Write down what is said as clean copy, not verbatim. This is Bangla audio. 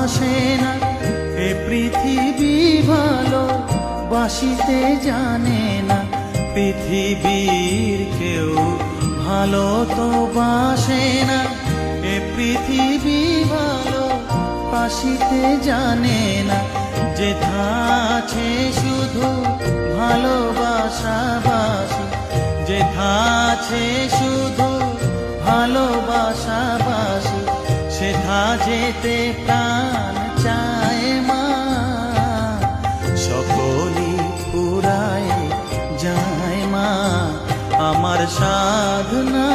বাসে না, এ পৃথিবী ভালোবাসিতে জানে না। পৃথিবীর কেউ ভালো তো বাসে না, এ পৃথিবী ভালোবাসিতে জানে না। যেথা আছে শুধু ভালোবাসাবাসি, যেথা আছে শুধু ভালোবাসাবাসি, সেথা যেতে প্রাণ চায় মা। সকলই ফুরায় যায় মা, আমার সাধনা